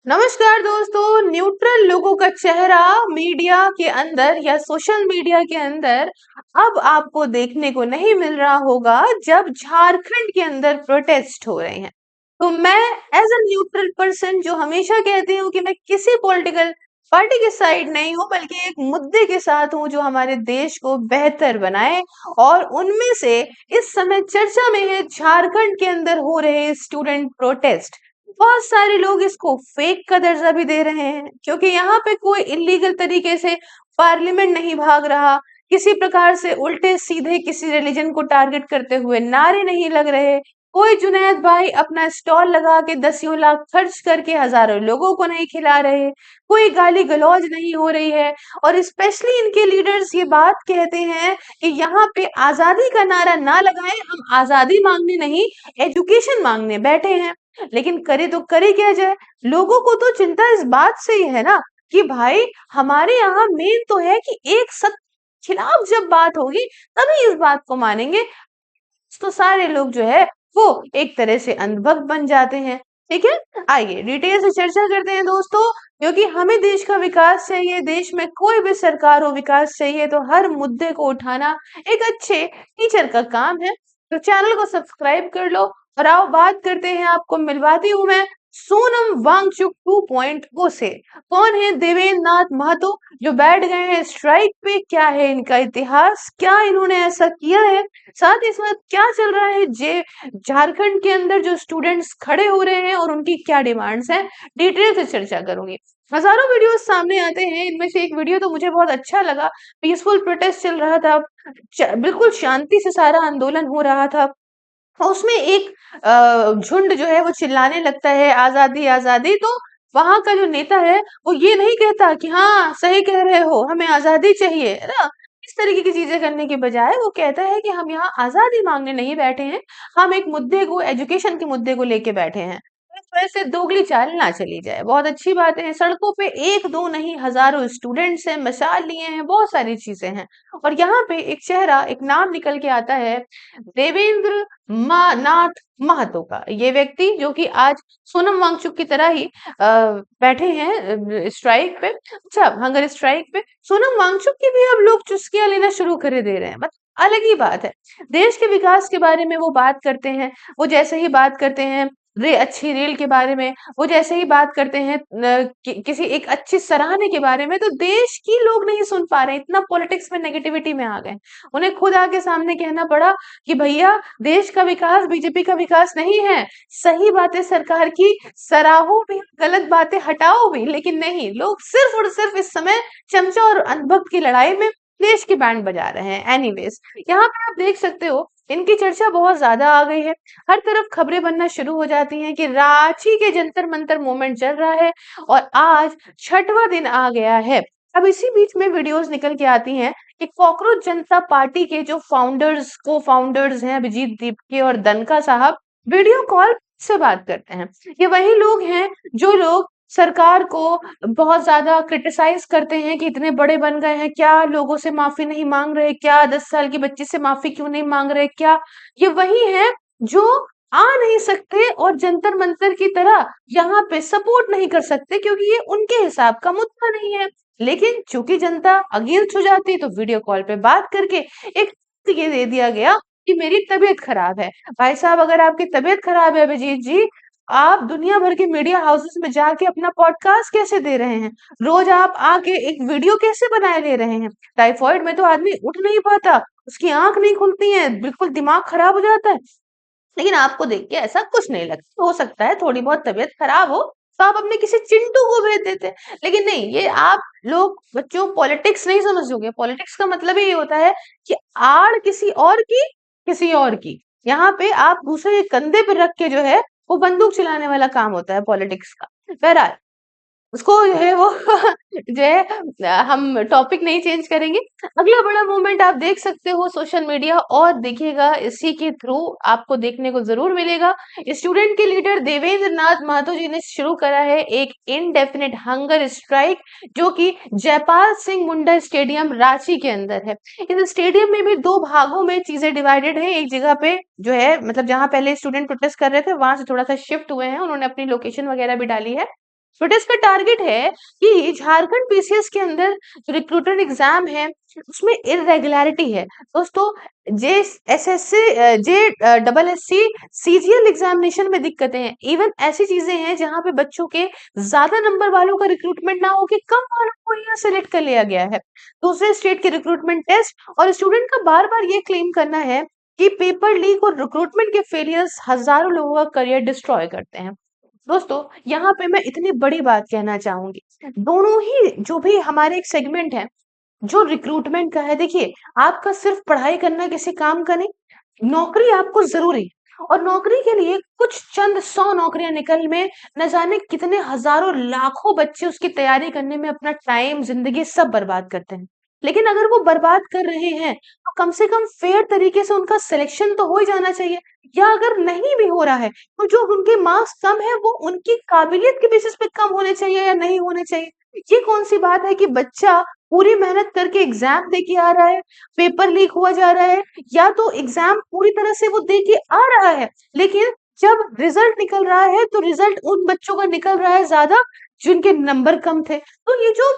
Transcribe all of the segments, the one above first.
नमस्कार दोस्तों। न्यूट्रल लोगों का चेहरा मीडिया के अंदर या सोशल मीडिया के अंदर अब आपको देखने को नहीं मिल रहा होगा जब झारखंड के अंदर प्रोटेस्ट हो रहे हैं। तो मैं एज अ न्यूट्रल पर्सन जो हमेशा कहती हूँ कि मैं किसी पॉलिटिकल पार्टी के साइड नहीं हूँ बल्कि एक मुद्दे के साथ हूँ जो हमारे देश को बेहतर बनाए। और उनमें से इस समय चर्चा में है झारखंड के अंदर हो रहे स्टूडेंट प्रोटेस्ट। बहुत सारे लोग इसको फेक का दर्जा भी दे रहे हैं क्योंकि यहाँ पे कोई इलीगल तरीके से पार्लियामेंट नहीं भाग रहा, किसी प्रकार से उल्टे सीधे किसी रिलीजन को टारगेट करते हुए नारे नहीं लग रहे, कोई जुनैद भाई अपना स्टॉल लगा के दसियों लाख खर्च करके हजारों लोगों को नहीं खिला रहे, कोई गाली गलौज नहीं हो रही है। और स्पेशली इनके लीडर्स ये बात कहते हैं कि यहाँ पे आजादी का नारा ना लगाएं, हम आजादी मांगने नहीं एजुकेशन मांगने बैठे हैं। लेकिन करे तो करे क्या जाए, लोगों को तो चिंता इस बात से ही है ना कि भाई हमारे यहाँ मेन तो है कि एक सत्य खिलाफ जब बात होगी तभी इस बात को मानेंगे। तो सारे लोग जो है वो एक तरह से अंधभक्त बन जाते हैं। ठीक है, आइए डिटेल से चर्चा करते हैं दोस्तों। क्योंकि हमें देश का विकास चाहिए, देश में कोई भी सरकार हो विकास चाहिए तो हर मुद्दे को उठाना एक अच्छे टीचर का काम है। तो चैनल को सब्सक्राइब कर लो और आओ बात करते हैं। आपको मिलवाती हूँ मैं सोनम वांगचुक 2.0 से। कौन है देवेंद्र नाथ महतो जो बैठ गए हैं स्ट्राइक पे, क्या है इनका इतिहास, क्या इन्होंने ऐसा किया है, साथ ही साथ क्या चल रहा है जे झारखंड के अंदर जो स्टूडेंट्स खड़े हो रहे हैं और उनकी क्या डिमांड्स हैं, डिटेल से चर्चा करूंगी। हजारों वीडियोस सामने आते हैं, इनमें से एक वीडियो तो मुझे बहुत अच्छा लगा। पीसफुल प्रोटेस्ट चल रहा था, बिल्कुल शांति से सारा आंदोलन हो रहा था। और उसमें एक झुंड जो है वो चिल्लाने लगता है आजादी आजादी। तो वहां का जो नेता है वो ये नहीं कहता कि हाँ सही कह रहे हो हमें आजादी चाहिए, है ना। इस तरीके की चीजें करने के बजाय वो कहता है कि हम यहाँ आजादी मांगने नहीं बैठे हैं, हम एक मुद्दे को एजुकेशन के मुद्दे को लेके बैठे हैं। तो इस वजह से दोगली चाल ना चली जाए, बहुत अच्छी बातें हैं। सड़कों पे एक दो नहीं हजारों स्टूडेंट्स हैं, मशाल लिए हैं, बहुत सारी चीजें हैं। और यहाँ पे एक चेहरा एक नाम निकल के आता है, देवेंद्र नाथ महतो का। ये व्यक्ति जो कि आज सोनम वांगचुक की तरह ही बैठे हैं स्ट्राइक पे। अच्छा, हंगर स्ट्राइक पे सोनम वांगचुक की भी अब लोग चुस्कियां लेना शुरू कर दे रहे हैं, मतलब अलग ही बात है। देश के विकास के बारे में वो बात करते हैं, वो जैसे ही बात करते हैं अच्छी रेल के बारे में, वो जैसे ही बात करते हैं किसी एक अच्छी सराहने के बारे में, तो देश की लोग नहीं सुन पा रहे, इतना पॉलिटिक्स में नेगेटिविटी में आ गए। उन्हें खुद आके सामने कहना पड़ा कि भैया देश का विकास बीजेपी का विकास नहीं है। सही बातें सरकार की सराहो भी, गलत बातें हटाओ भी, लेकिन नहीं, लोग सिर्फ और सिर्फ इस समय चमचा और अंधभक्त की लड़ाई में देश की बैंड बजा रहे हैं। एनीवेज, यहाँ पे आप देख सकते हो इनकी चर्चा बहुत ज्यादा आ गई है। हर तरफ खबरें बनना शुरू हो जाती हैं कि रांची के जंतर मंतर मूवमेंट चल रहा है और आज 6वां दिन आ गया है। अब इसी बीच में वीडियोस निकल के आती हैं कि कॉकरोच जनता पार्टी के जो को फाउंडर्स हैं अभिजीत दीपके और दनका साहब वीडियो कॉल से बात करते हैं। ये वही लोग हैं जो लोग सरकार को बहुत ज्यादा क्रिटिसाइज करते हैं कि इतने बड़े बन गए हैं, क्या लोगों से माफी नहीं मांग रहे, क्या 10 साल की बच्ची से माफी क्यों नहीं मांग रहे, क्या ये वही है जो आ नहीं सकते और जंतर मंतर की तरह यहाँ पे सपोर्ट नहीं कर सकते क्योंकि ये उनके हिसाब का मुद्दा नहीं है। लेकिन चूंकि जनता अगेंस्ट हो जाती तो वीडियो कॉल पे बात करके एक ये दे दिया गया कि मेरी तबीयत खराब है। भाई साहब, अगर आपकी तबीयत खराब है अभिजीत जी, आप दुनिया भर के मीडिया हाउसेस में जाके अपना पॉडकास्ट कैसे दे रहे हैं, रोज आप आके एक वीडियो कैसे बनाए ले रहे हैं। टाइफाइड में तो आदमी उठ नहीं पाता, उसकी आंख नहीं खुलती है, बिल्कुल दिमाग खराब हो जाता है। लेकिन आपको देख के ऐसा कुछ नहीं लगता। हो सकता है थोड़ी बहुत तबीयत खराब हो तो आप अपने किसी चिंटू को भेज देते, लेकिन नहीं, ये आप लोग बच्चों पॉलिटिक्स नहीं समझोगे। पॉलिटिक्स का मतलब ही ये होता है कि आड़ किसी और की यहाँ पे आप दूसरे के कंधे पे रख के जो है वो बंदूक चलाने वाला काम होता है पॉलिटिक्स का। बहरहाल, उसको जो है वो जो है हम टॉपिक नहीं चेंज करेंगे। अगला बड़ा मूवमेंट आप देख सकते हो सोशल मीडिया, और देखिएगा इसी के थ्रू आपको देखने को जरूर मिलेगा। स्टूडेंट के लीडर देवेंद्र नाथ महतो जी ने शुरू करा है एक इनडेफिनेट हंगर स्ट्राइक जो कि जयपाल सिंह मुंडा स्टेडियम रांची के अंदर है। इस स्टेडियम में भी दो भागों में चीजें डिवाइडेड है। एक जगह पे जो है, मतलब जहां पहले स्टूडेंट प्रोटेस्ट कर रहे थे वहां से थोड़ा सा शिफ्ट हुए हैं, उन्होंने अपनी लोकेशन वगैरह भी डाली है। प्रोटेस्ट का टारगेट है कि झारखंड पीसीएस के अंदर जो रिक्रूटमेंट एग्जाम है उसमें इरेगुलरिटी है दोस्तों। जे एसएससी जे डबल एससी सीजीएल एग्जामिनेशन में दिक्कतें हैं। इवन ऐसी चीजें हैं जहां पे बच्चों के ज्यादा नंबर वालों का रिक्रूटमेंट ना हो के कम वालों को यहाँ सेलेक्ट कर लिया गया है। दूसरे स्टेट के रिक्रूटमेंट टेस्ट और स्टूडेंट का बार बार ये क्लेम करना है कि पेपर लीक और रिक्रूटमेंट के फेलियर्स हजारों लोगों का करियर डिस्ट्रॉय करते हैं। दोस्तों यहाँ पे मैं इतनी बड़ी बात कहना चाहूंगी, दोनों ही जो भी हमारे एक सेगमेंट है जो रिक्रूटमेंट का है, देखिए आपका सिर्फ पढ़ाई करना किसी काम का नहीं, नौकरी आपको जरूरी है। और नौकरी के लिए कुछ चंद 100 नौकरियां निकल में न जाने कितने हजारों लाखों बच्चे उसकी तैयारी करने में अपना टाइम जिंदगी सब बर्बाद करते हैं। लेकिन अगर वो बर्बाद कर रहे हैं तो कम से कम फेयर तरीके से उनका सिलेक्शन तो हो ही जाना चाहिए। या अगर नहीं भी हो रहा है तो जो उनके मार्क्स कम है वो उनकी काबिलियत के बेसिस पे कम होने चाहिए या नहीं होने चाहिए। ये कौन सी बात है कि बच्चा पूरी मेहनत करके एग्जाम दे के आ रहा है, पेपर लीक हुआ जा रहा है, या तो एग्जाम पूरी तरह से वो दे के आ रहा है लेकिन जब रिजल्ट निकल रहा है तो रिजल्ट उन बच्चों का निकल रहा है ज्यादा जिनके नंबर कम थे। तो ये जो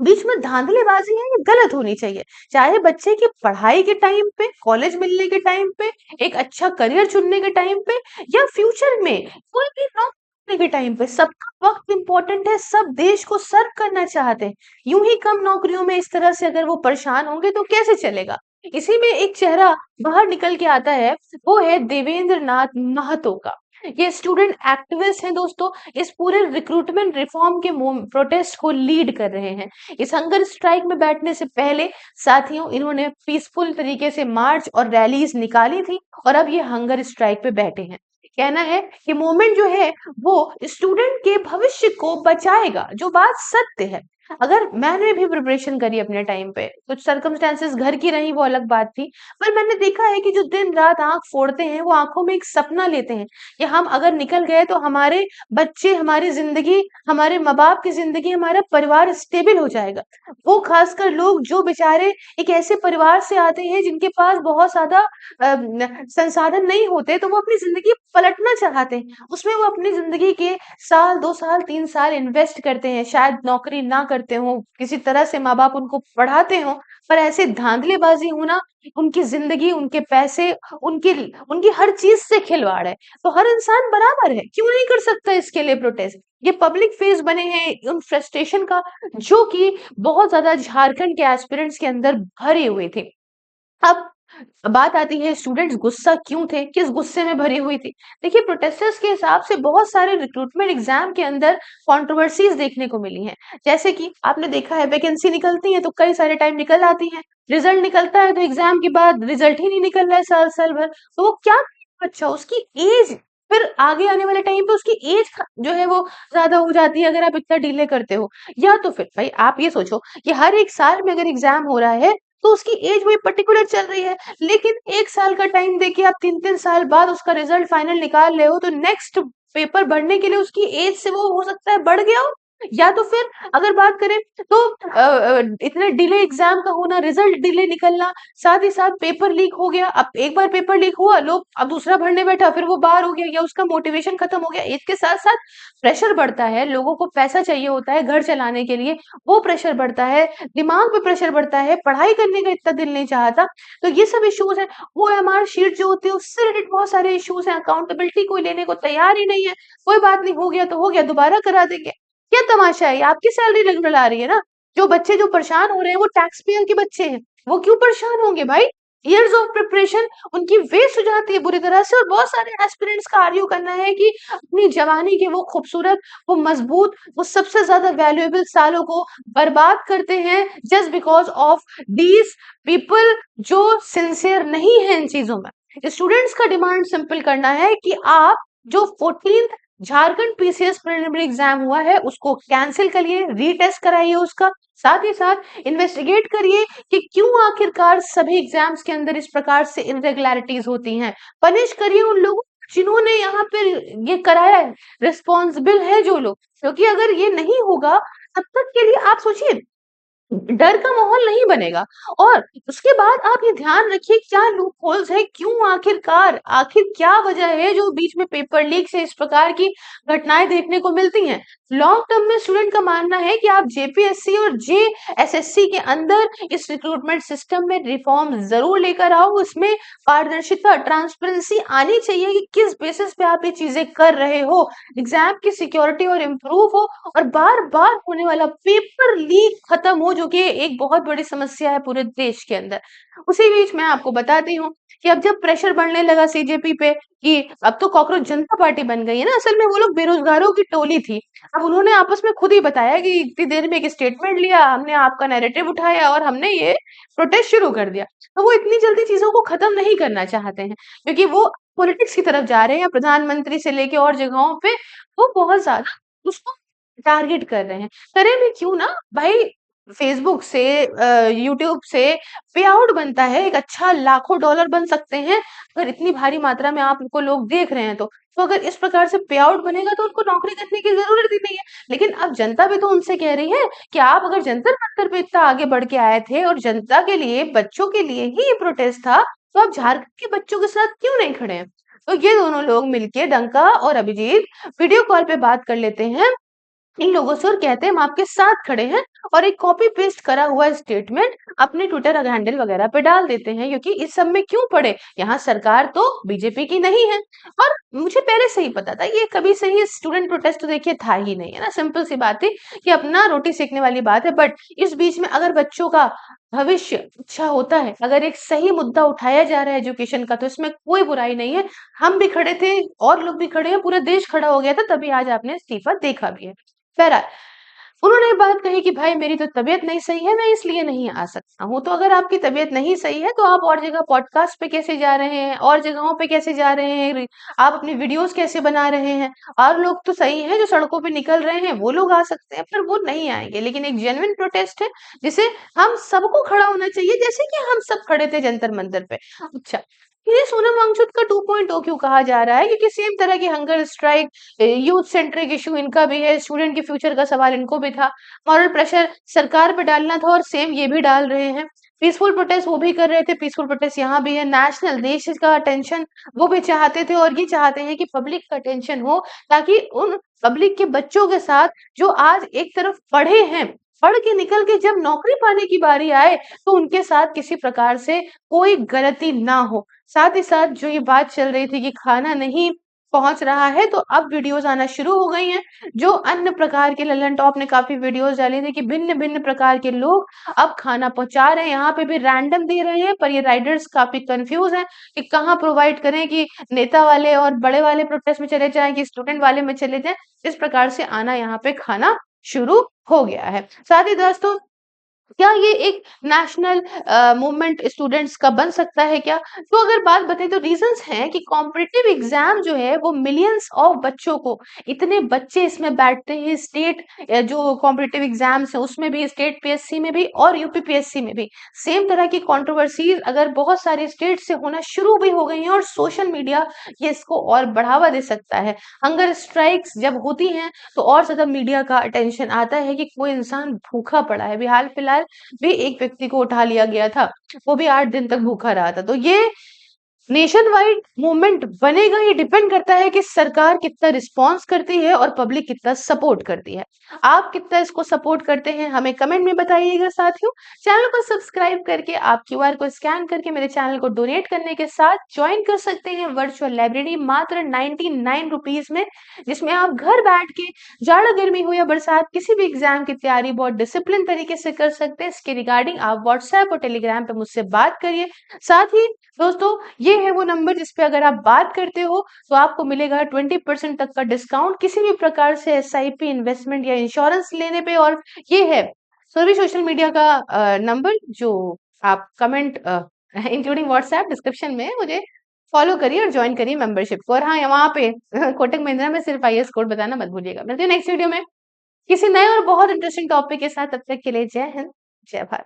बीच में धांधलीबाजी है ये गलत होनी चाहिए। चाहे बच्चे की पढ़ाई के टाइम पे, कॉलेज मिलने के टाइम पे, एक अच्छा करियर चुनने के टाइम पे, या फ्यूचर में कोई भी नौकरी के टाइम पे, सबका वक्त इंपॉर्टेंट है। सब देश को सर्व करना चाहते हैं। यूं ही कम नौकरियों में इस तरह से अगर वो परेशान होंगे तो कैसे चलेगा। इसी में एक चेहरा बाहर निकल के आता है, वो है देवेंद्र नाथ महतो का। ये स्टूडेंट एक्टिविस्ट हैं दोस्तों। इस पूरे रिक्रूटमेंट रिफॉर्म के प्रोटेस्ट को लीड कर रहे हैं। इस हंगर स्ट्राइक में बैठने से पहले साथियों इन्होंने पीसफुल तरीके से मार्च और रैलीज निकाली थी और अब ये हंगर स्ट्राइक पे बैठे हैं। कहना है कि मूवमेंट जो है वो स्टूडेंट के भविष्य को बचाएगा, जो बात सत्य है। अगर मैंने भी प्रिपरेशन करी अपने टाइम पे, कुछ सर्कमस्टेंसेस घर की रही वो अलग बात थी, पर मैंने देखा है कि जो दिन रात आंख फोड़ते हैं वो आंखों में एक सपना लेते हैं कि हम अगर निकल गए तो हमारे बच्चे, हमारी जिंदगी, हमारे माँ बाप की जिंदगी, हमारा परिवार स्टेबल हो जाएगा। वो खासकर लोग जो बेचारे एक ऐसे परिवार से आते हैं जिनके पास बहुत ज्यादा संसाधन नहीं होते, तो वो अपनी जिंदगी पलटना चाहते हैं। उसमें वो अपनी जिंदगी के साल 2 साल 3 साल इन्वेस्ट करते हैं, शायद नौकरी ना करते हो, किसी तरह से माँ बाप उनको पढ़ाते हो, पर ऐसे धांधलेबाजी होना उनकी जिंदगी, उनके पैसे, उनकी उनकी हर चीज से खिलवाड़ है। तो हर इंसान बराबर है, क्यों नहीं कर सकता इसके लिए प्रोटेस्ट। ये पब्लिक फेस बने हैं उन फ्रस्ट्रेशन का जो कि बहुत ज्यादा झारखंड के एस्पिरेंट्स के अंदर भरे हुए थे। अब बात आती है स्टूडेंट्स गुस्सा क्यों थे, किस गुस्से में भरी हुई थी। देखिए प्रोटेस्टर्स के हिसाब से बहुत सारे रिक्रूटमेंट एग्जाम के अंदर कंट्रोवर्सीज देखने को मिली हैं। जैसे कि आपने देखा है वैकेंसी निकलती है तो कई सारे टाइम निकल आती है, रिजल्ट निकलता है तो एग्जाम के बाद रिजल्ट ही नहीं निकल रहा है साल साल भर। तो वो क्या, अच्छा उसकी एज, फिर आगे आने वाले टाइम पे उसकी एज जो है वो ज्यादा हो जाती है अगर आप इतना डिले करते हो। या तो फिर भाई आप ये सोचो कि हर एक साल में अगर एग्जाम हो रहा है तो उसकी एज वही पर्टिकुलर चल रही है, लेकिन 1 साल का टाइम देके आप 3-3 साल बाद उसका रिजल्ट फाइनल निकाल रहे हो तो नेक्स्ट पेपर भरने के लिए उसकी एज से वो हो सकता है बढ़ गया हो। या तो फिर अगर बात करें तो इतने डिले एग्जाम का होना, रिजल्ट डिले निकलना, साथ ही साथ पेपर लीक हो गया। अब एक बार पेपर लीक हुआ, लोग अब दूसरा भरने बैठा, फिर वो बाहर हो गया या उसका मोटिवेशन खत्म हो गया। इसके साथ साथ प्रेशर बढ़ता है, लोगों को पैसा चाहिए होता है घर चलाने के लिए, वो प्रेशर बढ़ता है, दिमाग पे प्रेशर बढ़ता है, पढ़ाई करने का इतना दिल नहीं चाहता। तो ये सब इश्यूज है। ओएमआर शीट जो होती है उससे रिलेटेड बहुत सारे इश्यूज हैं, अकाउंटेबिलिटी कोई लेने को तैयार ही नहीं है। कोई बात नहीं, हो गया तो हो गया, दोबारा करा देंगे। क्या तमाशा है ये? आपकी सैलरी रगड़ा रही है ना। जो बच्चे जो परेशान हो रहे हैं वो टैक्स पेयर के बच्चे हैं, वो क्यों परेशान होंगे भाई। इयर्स ऑफ प्रिपरेशन उनकी वेस्ट हो जाती है बुरी तरह से। और बहुत सारे एस्पिरेंट्स का आर्ग्यू करना है कि अपनी जवानी के वो खूबसूरत, वो मजबूत, वो सबसे ज्यादा वैल्यूएबल सालों को बर्बाद करते हैं just because of these people जो सिंसियर नहीं है इन चीजों में। स्टूडेंट्स का डिमांड सिंपल करना है कि आप जो 14th Jharkhand PCS preliminary exam हुआ है उसको कैंसिल करिए, रीटेस्ट कराइए उसका। साथ ही साथ इन्वेस्टिगेट करिए कि क्यों आखिरकार सभी एग्जाम्स के अंदर इस प्रकार से इरेगुलरिटीज होती हैं। पनिश करिए उन लोगों जिन्होंने यहाँ पे ये कराया है, रिस्पॉन्सिबल है जो लोग। क्योंकि अगर ये नहीं होगा तब तक के लिए आप सोचिए डर का माहौल नहीं बनेगा। और उसके बाद आप ये ध्यान रखिए क्या लूप होल्स है, क्यों आखिरकार, आखिर क्या वजह है जो बीच में पेपर लीक से इस प्रकार की घटनाएं देखने को मिलती हैं। लॉन्ग टर्म में स्टूडेंट का मानना है कि आप जेपीएससी और जेएसएससी के अंदर इस रिक्रूटमेंट सिस्टम में रिफॉर्म जरूर लेकर आओ। इसमें पारदर्शिता, ट्रांसपेरेंसी आनी चाहिए कि किस बेसिस पे आप ये चीजें कर रहे हो, एग्जाम की सिक्योरिटी और इम्प्रूव हो, और बार बार होने वाला पेपर लीक खत्म हो, जो कि एक बहुत बड़ी समस्या है पूरे देश के अंदर। उसी बीच मैं आपको बताती हूँ कि अब जब प्रेशर बढ़ने लगा सीजेपी पे कि अब तो कॉकरोच जनता पार्टी बन गई है ना, असल में वो लोग बेरोजगारों की टोली थी। अब उन्होंने आपस में खुद ही बताया कि इतनी देर में एक स्टेटमेंट लिया हमने, आपका नैरेटिव उठाया और हमने ये प्रोटेस्ट शुरू कर दिया। तो वो इतनी जल्दी चीजों को खत्म नहीं करना चाहते हैं, क्योंकि वो पॉलिटिक्स की तरफ जा रहे हैं, प्रधानमंत्री से लेके और जगहों पे वो बहुत ज्यादा उसको टारगेट कर रहे हैं। करें भी क्यों ना भाई, फेसबुक से, यूट्यूब से पे आउट बनता है, एक अच्छा लाखों डॉलर बन सकते हैं अगर इतनी भारी मात्रा में आपको लोग देख रहे हैं तो अगर इस प्रकार से पे आउट बनेगा तो उनको नौकरी करने की जरूरत ही नहीं है। लेकिन अब जनता भी तो उनसे कह रही है कि आप अगर जंतर मंतर पे इतना आगे बढ़ के आए थे और जनता के लिए, बच्चों के लिए ही ये प्रोटेस्ट था, तो आप झारखंड के बच्चों के साथ क्यों नहीं खड़े हैं। तो ये दोनों लोग मिलके, डंका और अभिजीत, वीडियो कॉल पे बात कर लेते हैं इन लोगों से और कहते हैं हम आपके साथ खड़े हैं, और एक कॉपी पेस्ट करा हुआ स्टेटमेंट अपने ट्विटर हैंडल वगैरह पे डाल देते हैं, क्योंकि इस सब में क्यों पड़े, यहाँ सरकार तो बीजेपी की नहीं है। और मुझे पहले से ही पता था, ये कभी से ही स्टूडेंट प्रोटेस्ट तो देखिए था ही नहीं, है ना, सिंपल सी बात है कि अपना रोटी सेकने वाली बात है। बट इस बीच में अगर बच्चों का भविष्य अच्छा होता है, अगर एक सही मुद्दा उठाया जा रहा है एजुकेशन का, तो इसमें कोई बुराई नहीं है। हम भी खड़े थे और लोग भी खड़े हैं, पूरा देश खड़ा हो गया था, तभी आज आपने इस्तीफा देखा भी है। बहरहाल, उन्होंने ये बात कही कि भाई मेरी तो तबीयत नहीं सही है, मैं इसलिए नहीं आ सकता हूँ। तो अगर आपकी तबीयत नहीं सही है तो आप और जगह पॉडकास्ट पे कैसे जा रहे हैं, और जगहों पे कैसे जा रहे हैं, आप अपनी वीडियोस कैसे बना रहे हैं। और लोग तो सही हैं जो सड़कों पे निकल रहे हैं, वो लोग आ सकते हैं, पर वो नहीं आएंगे। लेकिन एक जेन्युइन प्रोटेस्ट है जिसे हम सबको खड़ा होना चाहिए, जैसे कि हम सब खड़े थे जंतर मंतर पे। अच्छा, ये सोनम वांगचुक का 2.0 क्यों कहा जा रहा है, क्योंकि सेम तरह की hunger strike, youth centric issue इनका भी है, स्टूडेंट के फ्यूचर का सवाल इनको भी था, मॉरल प्रेशर सरकार पे डालना था और सेम ये भी डाल रहे हैं। पीसफुल प्रोटेस्ट वो भी कर रहे थे, पीसफुल प्रोटेस्ट यहाँ भी है। नेशनल, देश का अटेंशन वो भी चाहते थे, और ये चाहते हैं कि पब्लिक का अटेंशन हो, ताकि उन पब्लिक के बच्चों के साथ जो आज एक तरफ पढ़े हैं, पढ़ के निकल के जब नौकरी पाने की बारी आए तो उनके साथ किसी प्रकार से कोई गलती ना हो। साथ ही साथ जो ये बात चल रही थी कि खाना नहीं पहुंच रहा है, तो अब वीडियोस आना शुरू हो गई हैं। जो अन्य प्रकार के, ललन टॉप ने काफी वीडियोस डाली थी कि भिन्न भिन्न प्रकार के लोग अब खाना पहुंचा रहे हैं, यहाँ पे भी रैंडम दे रहे हैं, पर ये राइडर्स काफी कंफ्यूज हैं कि कहाँ प्रोवाइड करें, कि नेता वाले और बड़े वाले प्रोटेस्ट में चले जाएं कि स्टूडेंट वाले में चले जाएं। इस प्रकार से आना यहाँ पे खाना शुरू हो गया है। साथ ही दोस्तों, क्या ये एक नेशनल मूवमेंट स्टूडेंट्स का बन सकता है क्या? तो अगर बात बताएं तो रीजंस हैं कि कॉम्पिटिटिव एग्जाम जो है वो मिलियंस ऑफ बच्चों को, इतने बच्चे इसमें बैठते हैं, स्टेट जो कॉम्पिटिटिव एग्जाम्स है उसमें भी, स्टेट पीएससी में भी और यूपी पीएससी में भी सेम तरह की कंट्रोवर्सीज अगर बहुत सारे स्टेट से होना शुरू भी हो गई हैं, और सोशल मीडिया ये इसको और बढ़ावा दे सकता है। हंगर स्ट्राइक्स जब होती हैं तो और ज्यादा मीडिया का अटेंशन आता है कि कोई इंसान भूखा पड़ा है। अभी हाल फिलहाल भी एक व्यक्ति को उठा लिया गया था, वो भी 8 दिन तक भूखा रहा था। तो ये नेशन वाइड मूवमेंट बनेगा, ये डिपेंड करता है कि सरकार कितना रिस्पॉन्स करती है और पब्लिक कितना सपोर्ट करती है। आप कितना इसको सपोर्ट करते हैं हमें कमेंट में बताइएगा। साथियों, चैनल को सब्सक्राइब करके आप क्यूआर को स्कैन करके मेरे चैनल को डोनेट करने के साथ ज्वाइन कर सकते हैं वर्चुअल लाइब्रेरी मात्र 99 रुपीज में, जिसमें आप घर बैठ के जाड़ा गर्मी हो या बरसात किसी भी एग्जाम की तैयारी बहुत डिसिप्लिन तरीके से कर सकते हैं। इसके रिगार्डिंग आप व्हाट्सएप और टेलीग्राम पे मुझसे बात करिए। साथ ही दोस्तों, ये है वो नंबर जिस पे अगर आप बात करते हो तो आपको मिलेगा 20% तक का डिस्काउंट किसी भी प्रकार से एसआईपी, इन्वेस्टमेंट या इंश्योरेंस लेने पे। और ये है सभी सोशल मीडिया का नंबर जो आप कमेंट इंक्लूडिंग व्हाट्सएप डिस्क्रिप्शन में मुझे फॉलो करिए और ज्वाइन करिए मेंबरशिप को। और हाँ, वहां पे कोटक महिंद्रा में सिर्फ आईएएस कोड बताना मत भूलिएगा। मिलते हैं नेक्स्ट वीडियो में किसी नए और बहुत इंटरेस्टिंग टॉपिक के साथ। तब तक के लिए जय हिंद, जय भारत।